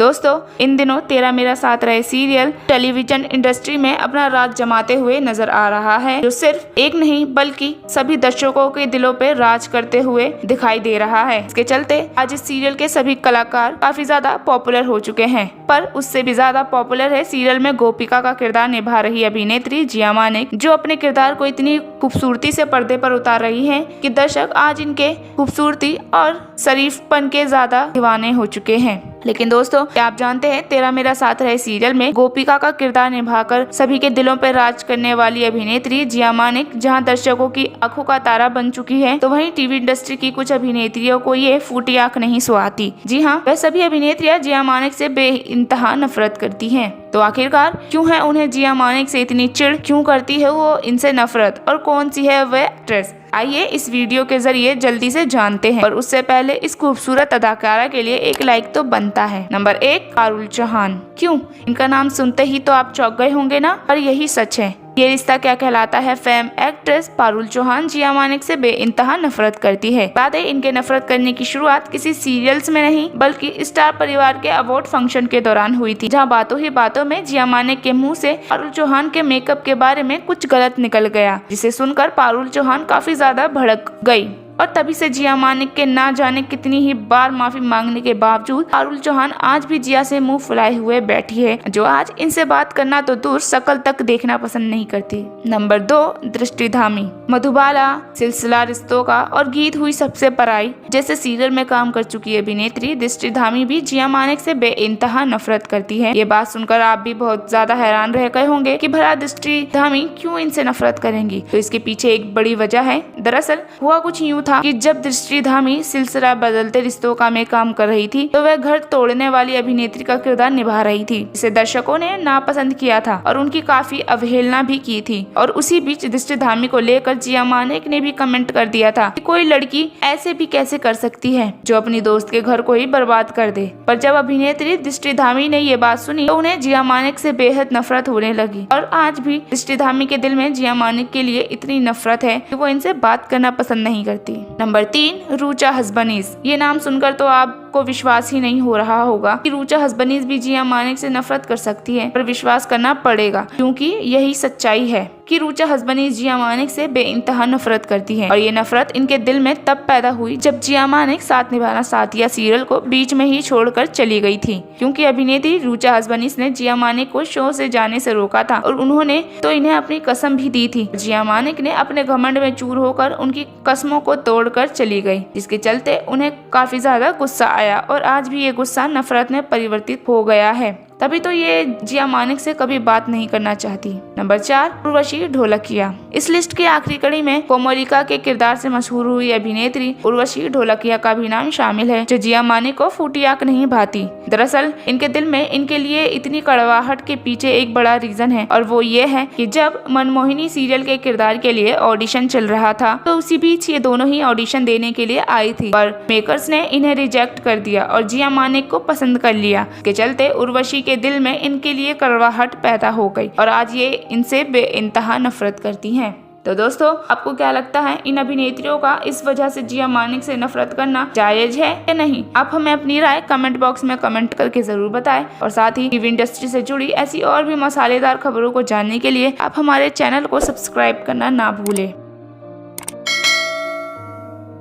दोस्तों इन दिनों तेरा मेरा साथ रहे सीरियल टेलीविजन इंडस्ट्री में अपना राज जमाते हुए नजर आ रहा है, जो सिर्फ एक नहीं बल्कि सभी दर्शकों के दिलों पे राज करते हुए दिखाई दे रहा है। इसके चलते आज इस सीरियल के सभी कलाकार काफी ज्यादा पॉपुलर हो चुके हैं, पर उससे भी ज्यादा पॉपुलर है सीरियल में गोपिका का किरदार निभा रही अभिनेत्री जिया मानिक, जो अपने किरदार को इतनी खूबसूरती से पर्दे पर उतार रही है कि दर्शक आज इनके खूबसूरती और शरीफपन के ज्यादा दीवाने हो चुके हैं। लेकिन दोस्तों क्या आप जानते हैं तेरा मेरा साथ रहे सीरियल में गोपिका का किरदार निभाकर सभी के दिलों पर राज करने वाली अभिनेत्री जिया मानिक जहां दर्शकों की आंखों का तारा बन चुकी है, तो वहीं टीवी इंडस्ट्री की कुछ अभिनेत्रियों को ये फूटी आंख नहीं सुहाती। जी हाँ, वह सभी अभिनेत्रियां जिया मानिक से बेइंतहा नफरत करती हैं। तो आखिरकार क्यों है उन्हें जिया मानिक से इतनी चिढ़, क्यों करती है वो इनसे नफरत, और कौन सी है वह एक्ट्रेस? आइए इस वीडियो के जरिए जल्दी से जानते हैं, पर उससे पहले इस खूबसूरत अदाकारा के लिए एक लाइक तो बनता है। नंबर 1, पारुल चौहान। क्यों, इनका नाम सुनते ही तो आप चौंक गए होंगे ना, पर यही सच है। ये रिश्ता क्या कहलाता है फेम एक्ट्रेस पारुल चौहान जिया मानिक से बेइंतहा नफरत करती है। बात है इनके नफरत करने की शुरुआत किसी सीरियल्स में नहीं बल्कि स्टार परिवार के अवार्ड फंक्शन के दौरान हुई थी, जहां बातों ही बातों में जिया मानिक के मुंह से पारुल चौहान के मेकअप के बारे में कुछ गलत निकल गया, जिसे सुनकर पारुल चौहान काफी ज्यादा भड़क गई और तभी से जिया मानिक के ना जाने कितनी ही बार माफी मांगने के बावजूद पारुल चौहान आज भी जिया से मुंह फुलाए हुए बैठी है, जो आज इनसे बात करना तो दूर शक्ल तक देखना पसंद नहीं करती। नंबर 2, दृष्टि धामी। मधुबाला, सिलसिला रिश्तों का और गीत हुई सबसे पराई जैसे सीरियल में काम कर चुकी अभिनेत्री दृष्टि धामी भी जिया मानिक से बेइंतहा नफरत करती है। ये बात सुनकर आप भी बहुत ज्यादा हैरान रह गए होंगे कि भला दृष्टि धामी क्यों इनसे नफरत करेंगी, तो इसके पीछे एक बड़ी वजह है। दरअसल हुआ कुछ यूँ था कि जब दृष्टि धामी सिलसिला बदलते रिश्तों का में काम कर रही थी, तो वह घर तोड़ने वाली अभिनेत्री का किरदार निभा रही थी, जिसे दर्शकों ने नापसंद किया था और उनकी काफी अवहेलना भी की थी। और उसी बीच दृष्टि धामी को लेकर जिया मानिक ने भी कमेंट कर दिया था कि कोई लड़की ऐसे भी कैसे कर सकती है जो अपनी दोस्त के घर को ही बर्बाद कर दे। पर जब अभिनेत्री दृष्टि धामी ने ये बात सुनी तो उन्हें जिया मानिक से बेहद नफरत होने लगी और आज भी दृष्टि धामी के दिल में जिया मानिक के लिए इतनी नफरत है कि वो इनसे बात करना पसंद नहीं करती। नंबर 3, रुचा हसबनीस। ये नाम सुनकर तो आपको विश्वास ही नहीं हो रहा होगा कि रुचा हसबनीस भी जिया मानिक से नफरत कर सकती है, पर विश्वास करना पड़ेगा क्योंकि यही सच्चाई है कि रुचा हसबनीस जिया मानिक से बेइंतहा नफरत करती है। और ये नफरत इनके दिल में तब पैदा हुई जब जिया मानिक साथ निभाना साथिया सीरियल को बीच में ही छोड़कर चली गई थी, क्योंकि अभिनेत्री रुचा हसबनीस ने जिया मानिक को शो से जाने से रोका था और उन्होंने तो इन्हें अपनी कसम भी दी थी। जिया मानिक ने अपने घमंड में चूर होकर उनकी कसमों को तोड़कर चली गई, जिसके चलते उन्हें काफी ज्यादा गुस्सा आया और आज भी ये गुस्सा नफरत में परिवर्तित हो गया है। तभी तो ये जिया मानिक से कभी बात नहीं करना चाहती। नंबर 4, उर्वशी ढोलकिया। इस लिस्ट की आखिरी कड़ी में कोमोलिका के किरदार से मशहूर हुई अभिनेत्री उर्वशी ढोलकिया का भी नाम शामिल है, जो जिया मानिक को फूटी आंख नहीं भाती। दरअसल इनके दिल में इनके लिए इतनी कड़वाहट के पीछे एक बड़ा रीजन है, और वो ये है कि जब मनमोहिनी सीरियल के किरदार के लिए ऑडिशन चल रहा था, तो उसी बीच ये दोनों ही ऑडिशन देने के लिए आई थी, पर मेकर्स ने इन्हें रिजेक्ट कर दिया और जिया मानिक को पसंद कर लिया। के चलते उर्वशी के दिल में इनके लिए कड़वाहट पैदा हो गई और आज ये इनसे बेइंतहा नफरत करती हैं। तो दोस्तों आपको क्या लगता है, इन अभिनेत्रियों का इस वजह से जिया मानिक से नफरत करना जायज है या नहीं? आप हमें अपनी राय कमेंट बॉक्स में कमेंट करके जरूर बताएं और साथ ही टीवी इंडस्ट्री से जुड़ी ऐसी और भी मसालेदार खबरों को जानने के लिए आप हमारे चैनल को सब्सक्राइब करना ना भूलें।